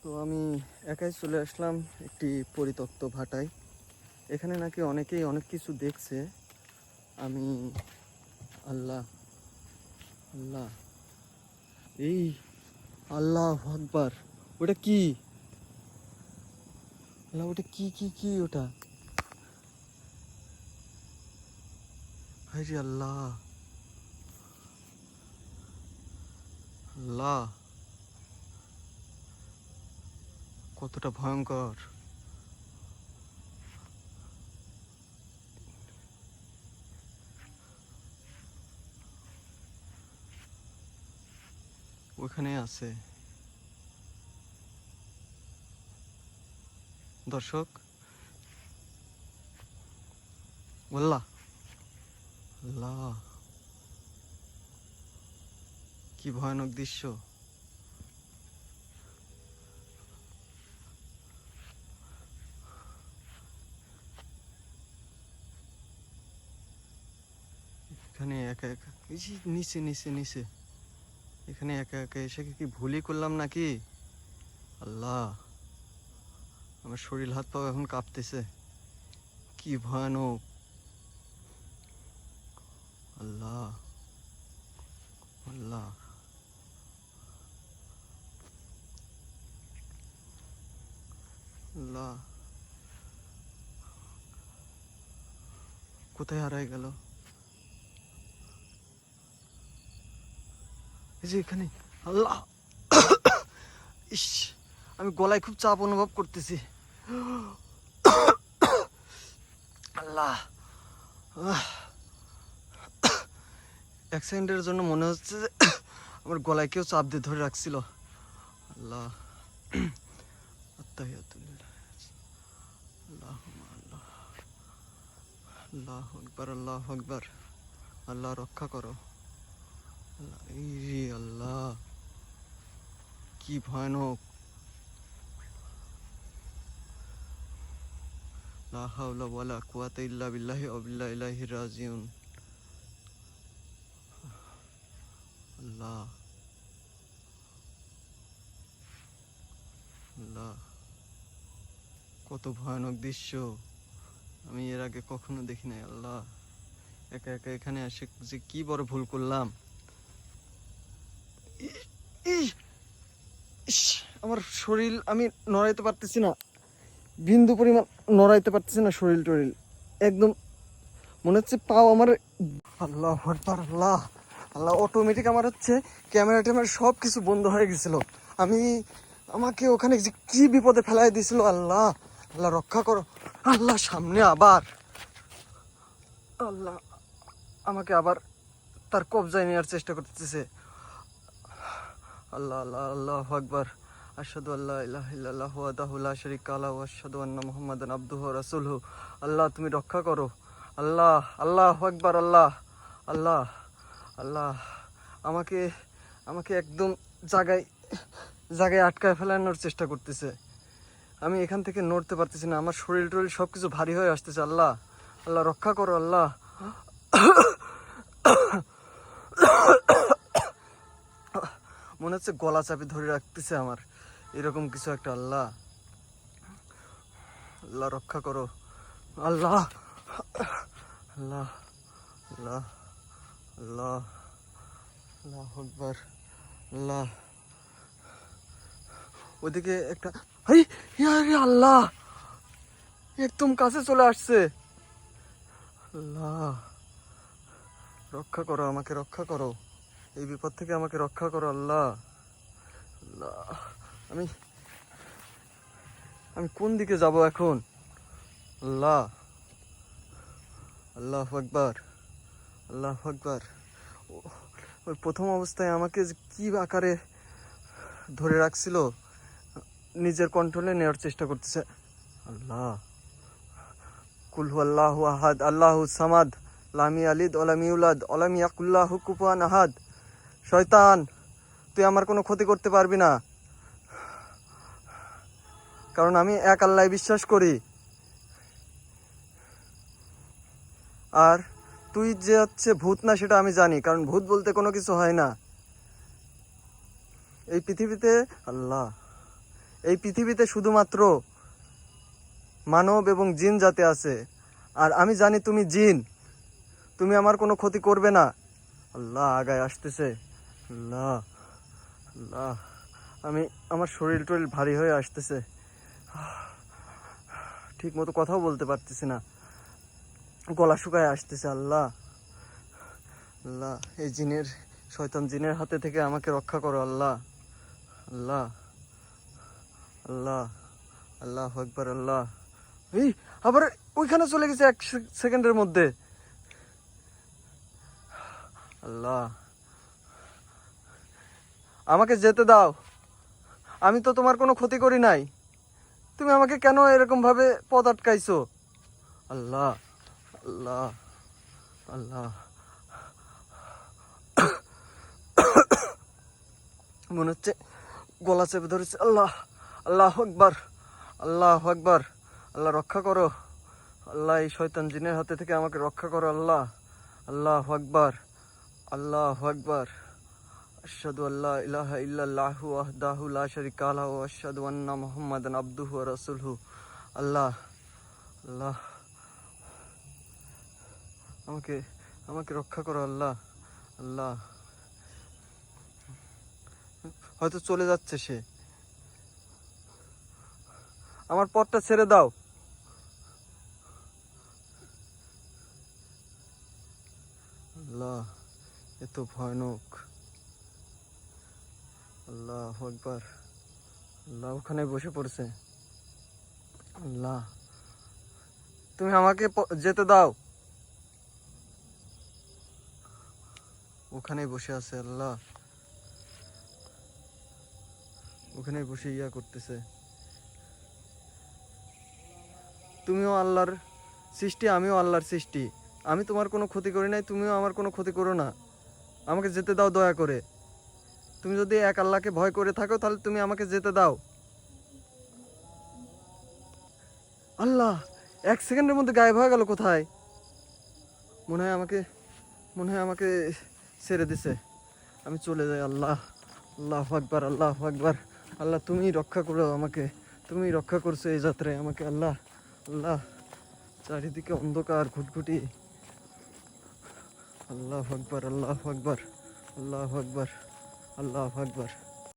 তো আমি একাই চলে আসলাম একটি পরিত্যক্ত ভাটায়। এখানে নাকি অনেকেই অনেক কিছু দেখছে। আমি আল্লাহ আল্লাহ এই আল্লাহ আকবার, ওটা কি? আল্লাহ, ওটা কি কি কি ওটা? হায়রে আল্লাহ, আল্লাহ কতটা ভয়ঙ্কর! ওখানে আছে দর্শক। আল্লাহ আল্লাহ, কি ভয়ানক দৃশ্য! এখানে একা একা, এই যে নিচে নিচে নিচে, এখানে একা একা এসে কি ভুলই করলাম নাকি? আল্লাহ, আমার শরীর হাত পা এখন কাঁপতেছে, কি ভয়ানক! আল্লাহ আল্লাহ, আল্লাহ কোথায় হারাই গেল? এই যে এখানে। আল্লাহ, ইস, আমি গলায় খুব চাপ অনুভব করতেছি। আল্লাহ, এক সেকেন্ডের জন্য মনে হচ্ছে যে আমার গলায় কেউ চাপ দিয়ে ধরে রাখছিল। আল্লাহ, আত্তাহিয়াতুল্লাহ, আল্লাহুম্মা আল্লাহ, আল্লাহু আকবার, আল্লাহু আকবার। আল্লাহ রক্ষা করো। আল্লাহ, এই রে আল্লাহ, কি ভয়ানক! লা হাওলা ওয়ালা কুওয়াতা ইল্লা বিল্লাহি ওয়া বিল্লাহি ইলাইহি রাজিউন। আল্লাহ আল্লাহ, কত ভয়ানক দৃশ্য! আমি এর আগে কখনো দেখি নাই। আল্লাহ, একা একা এখানে এসে যে কি বড় ভুল করলাম! ইস, আমার শরীর আমি নড়াইতে পারতেছি না, বিন্দু পরিমাণ নড়াইতে পারতেছি না শরীর টরিল, একদম মনে হচ্ছে পাও আমার। আল্লাহ আকবার, আল্লাহ আল্লাহ, অটোমেটিক আমার হচ্ছে ক্যামেরা ট্যামেরা সব কিছু বন্ধ হয়ে গেছিল। আমি আমাকে ওখানে যে কি বিপদে ফেলাই দিয়েছিল! আল্লাহ আল্লাহ রক্ষা করো। আল্লাহ, সামনে আবার আল্লাহ আমাকে আবার তার কবজায় নেওয়ার চেষ্টা করতেছে। আল্লাহ আল্লাহ, আল্লাহু আকবার। আশহাদু আল্লা ইলাহা ইল্লাল্লাহু ওয়াহদাহু লা শারীকা লাহু ওয়া আশহাদু আন্না মুহাম্মাদান আবদুহু ওয়া রাসূলুহু। আল্লাহ, তুমি রক্ষা করো। আল্লাহ, আল্লাহু আকবার। আল্লাহ আল্লাহ আল্লাহ, আমাকে আমাকে একদম জায়গায় জায়গায় আটকায় ফেলানোর চেষ্টা করতেছে। আমি এখান থেকে নড়তে পারতেছি না, আমার শরীর টরীর সব কিছু ভারী হয়ে আসতেছে। আল্লাহ আল্লাহ রক্ষা করো। আল্লাহ, মনে হচ্ছে গলা চাপে ধরে রাখতেছে আমার, এরকম কিছু একটা। আল্লাহ আল্লাহ রক্ষা করো। আল্লাহ আল্লাহ আল্লাহ আল্লাহ, আল্লাহু আকবার। আল্লাহ, ওদিকে একটা, আরে আল্লাহ, একদম কাছে চলে আসছে। আল্লাহ রক্ষা করো, আমাকে রক্ষা করো, এই বিপদ থেকে আমাকে রক্ষা করো। আল্লাহ আল্লাহ, আমি আমি কোন দিকে যাব এখন? আল্লাহ, আল্লাহু আকবার, আল্লাহু আকবার। ওই প্রথম অবস্থায় আমাকে যে কি আকারে ধরে রাখছিল, নিজের কন্ট্রোলে নেওয়ার চেষ্টা করতেছে। আল্লাহ, কুল হুয়াল্লাহু আহাদ আল্লাহু সামাদ লাম ইয়ালিদ ওয়া লাম ইউলাদ ওয়া লাম ইয়াকুল লাহু কুফুয়ান আহাদ। শয়তান, তুই আমার কোনো ক্ষতি করতে পারবি না, কারণ আমি এক আল্লাহয় বিশ্বাস করি। আর তুই যে হচ্ছে ভূত না সেটা আমি জানি, কারণ ভূত বলতে কোনো কিছু হয় না এই পৃথিবীতে। আল্লাহ, এই পৃথিবীতে শুধুমাত্র মানব এবং জিন জাতি আছে, আর আমি জানি তুমি জিন, তুমি আমার কোনো ক্ষতি করবে না। আল্লাহ আগায় আসতেছে। আল্লাহ আল্লাহ, আমার শরীর টরীর ভারী হয়ে আসতেছে, ঠিক মতো কথাও বলতে পারতেছি না, গলা শুকায় আসতেছে। আল্লাহ আল্লাহ, এই শয়তান জিনের হাতে থেকে আমাকে রক্ষা করো আল্লাহ। আল্লাহ আল্লাহ আল্লাহু আকবার। আল্লাহ, এই আবার ওইখানে চলে গেছে 1 সেকেন্ডের মধ্যে। আল্লাহ, আমাকে যেতে দাও, আমি তো তোমার কোনো ক্ষতি করি নাই, তুমি আমাকে কেন এরকম ভাবে পথ আটকাইছো? আল্লাহ আল্লাহ আল্লাহ, মনে হচ্ছে গলা চেপে ধরেছে। আল্লাহ আল্লাহু আকবার, আল্লাহু আকবার। আল্লাহ রক্ষা করো আল্লাহ, এই শয়তান জিনের হাতে থেকে আমাকে রক্ষা করো আল্লাহ। আল্লাহু আকবার, আল্লাহু আকবার। আশহাদু আল্লা ইলাহা ইল্লাল্লাহু ওয়াহদাহু লা শারীকা লাহু ওয়া আশহাদু আন্না মুহাম্মাদান আবদুহু ওয়া রাসূলুহু। আল্লাহ আল্লাহ, আমাকে আমাকে রক্ষা করো আল্লাহ। আল্লাহ, হয়তো চলে যাচ্ছে সে, আমার পথটা ছেড়ে দাও। আল্লাহ, এত ভয়ানক। আল্লাহু আকবার। আল্লাহ ওখানে বসে পড়ছে। আল্লাহ, তুমি আমাকে যেতে দাও। ওখানেই বসে আছে আল্লাহ, ওখানেই বসে করতেছে। তুমিও আল্লাহর সৃষ্টি, আমিও আল্লাহর সৃষ্টি, আমি তোমার কোনো ক্ষতি করি নাই, তুমিও আমার কোনো ক্ষতি করো না, আমাকে যেতে দাও দয়া করে। তুমি যদি এক আল্লাহকে ভয় করে থাকো তাহলে তুমি আমাকে যেতে দাও। আল্লাহ 1 সেকেন্ডের মধ্যে গায়েব হয়ে গেল কোথায়? মনে হয় আমাকে ছেড়ে দিছে, আমি চলে যাই। আল্লাহ আল্লাহু আকবার, আল্লাহু আকবার। আল্লাহ তুমি রক্ষা করো আমাকে, তুমি রক্ষা করছো এই যাত্রায় আমাকে। আল্লাহ আল্লাহ, চারিদিকে অন্ধকার ঘুটঘুটি। আল্লাহু আকবার, আল্লাহু আকবার, আল্লাহু আকবার, আল্লাহু আকবার।